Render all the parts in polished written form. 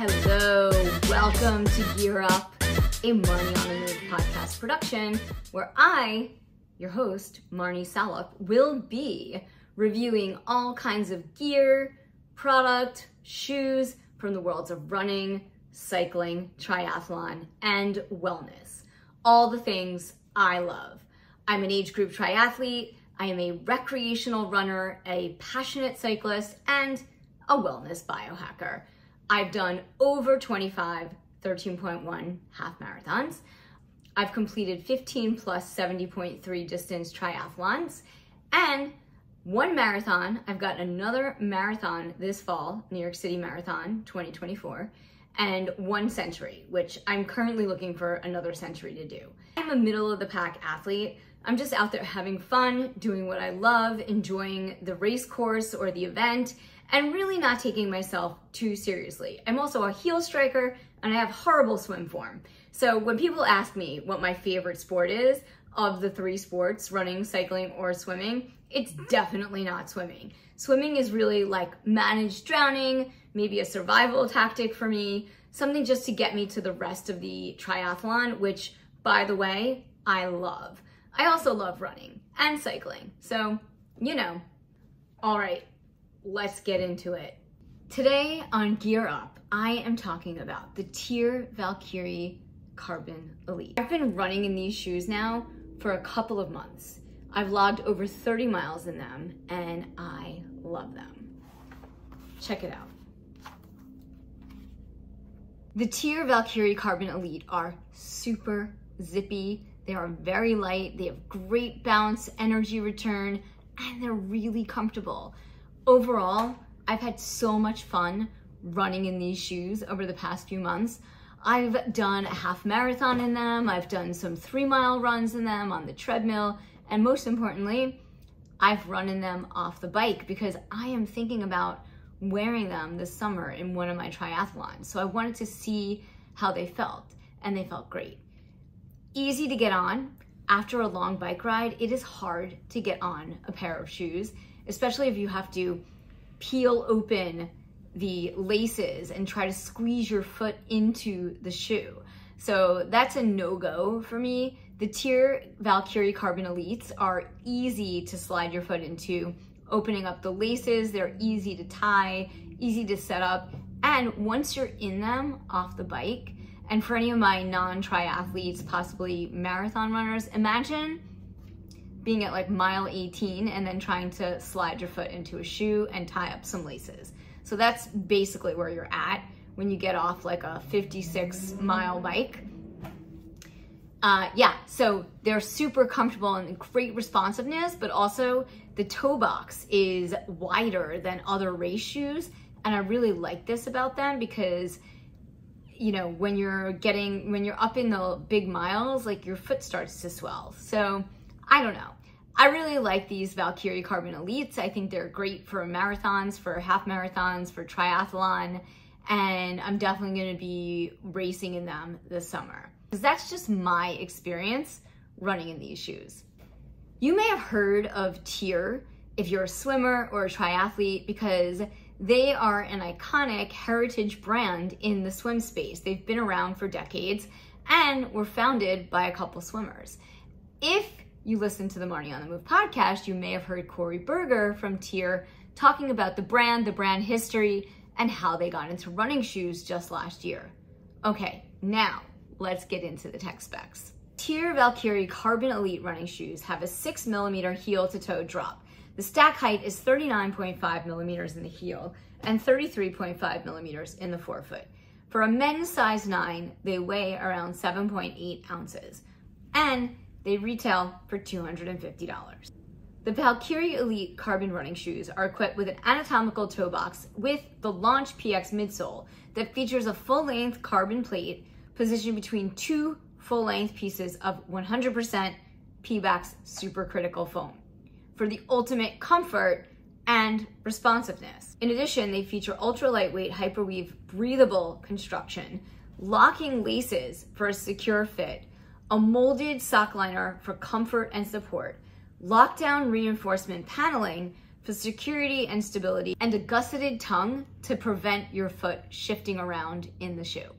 Hello, welcome to Gear Up, a Marni On The Move podcast production where I, your host, Marni Salup, will be reviewing all kinds of gear, product, shoes from the worlds of running, cycling, triathlon, and wellness. All the things I love. I'm an age group triathlete, I am a recreational runner, a passionate cyclist, and a wellness biohacker. I've done over 25 13.1 half marathons. I've completed 15 plus 70.3 distance triathlons and one marathon. I've got another marathon this fall, New York City Marathon 2024, and one century, which I'm currently looking for another century to do. I'm a middle of the pack athlete. I'm just out there having fun, doing what I love, enjoying the race course or the event, and really not taking myself too seriously. I'm also a heel striker and I have horrible swim form. So when people ask me what my favorite sport is of the three sports, running, cycling, or swimming, it's definitely not swimming. Swimming is really like managed drowning, maybe a survival tactic for me, something just to get me to the rest of the triathlon, which, by the way, I love. I also love running and cycling. So, you know, all right. Let's get into it. Today on Gear Up, I am talking about the TYR Valkyrie Carbon Elite. I've been running in these shoes now for a couple of months. I've logged over 30 miles in them and I love them. Check it out. The TYR Valkyrie Carbon Elite are super zippy. They are very light. They have great bounce, energy return, and they're really comfortable. Overall, I've had so much fun running in these shoes over the past few months. I've done a half marathon in them. I've done some 3-mile runs in them on the treadmill. And most importantly, I've run in them off the bike because I am thinking about wearing them this summer in one of my triathlons. So I wanted to see how they felt, and they felt great. Easy to get on. After a long bike ride, it is hard to get on a pair of shoes, especially if you have to peel open the laces and try to squeeze your foot into the shoe. So that's a no-go for me. The TYR Valkyrie Carbon Elites are easy to slide your foot into, opening up the laces. They're easy to tie, easy to set up. And once you're in them off the bike, and for any of my non-triathletes, possibly marathon runners, imagine being at like mile 18 and then trying to slide your foot into a shoe and tie up some laces. So that's basically where you're at when you get off like a 56-mile bike. Yeah, so they're super comfortable and great responsiveness, but also the toe box is wider than other race shoes. And I really like this about them because, you know, when you're up in the big miles, like your foot starts to swell. So I don't know. I really like these Valkyrie Carbon Elites. I think they're great for marathons, for half marathons, for triathlon, and I'm definitely gonna be racing in them this summer. Because that's just my experience running in these shoes. You may have heard of TYR if you're a swimmer or a triathlete because they are an iconic heritage brand in the swim space. They've been around for decades and were founded by a couple swimmers. If you listen to the Marni On The Move podcast, you may have heard Corey Berger from TYR talking about the brand history, and how they got into running shoes just last year. Okay, now let's get into the tech specs. TYR Valkyrie Carbon Elite running shoes have a 6mm heel to toe drop. The stack height is 39.5 millimeters in the heel and 33.5 millimeters in the forefoot. For a men's size 9, they weigh around 7.8 ounces. And they retail for $250. The Valkyrie Elite Carbon running shoes are equipped with an anatomical toe box with the Launch PX midsole that features a full-length carbon plate positioned between two full-length pieces of 100% Pebax supercritical foam for the ultimate comfort and responsiveness. In addition, they feature ultra-lightweight hyperweave breathable construction, locking laces for a secure fit, a molded sock liner for comfort and support, lockdown reinforcement paneling for security and stability, and a gusseted tongue to prevent your foot shifting around in the shoe.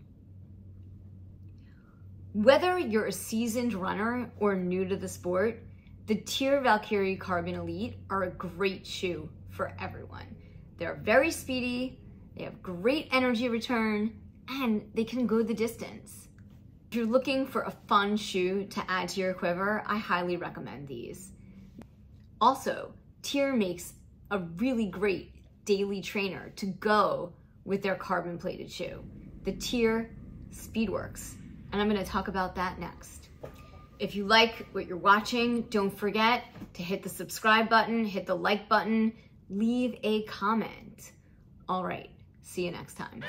Whether you're a seasoned runner or new to the sport, the TYR Valkyrie Carbon Elite are a great shoe for everyone. They're very speedy, they have great energy return, and they can go the distance. If you're looking for a fun shoe to add to your quiver, I highly recommend these. Also, TYR makes a really great daily trainer to go with their carbon plated shoe, the TYR Speedworks. And I'm gonna talk about that next. If you like what you're watching, don't forget to hit the subscribe button, hit the like button, leave a comment. All right, see you next time.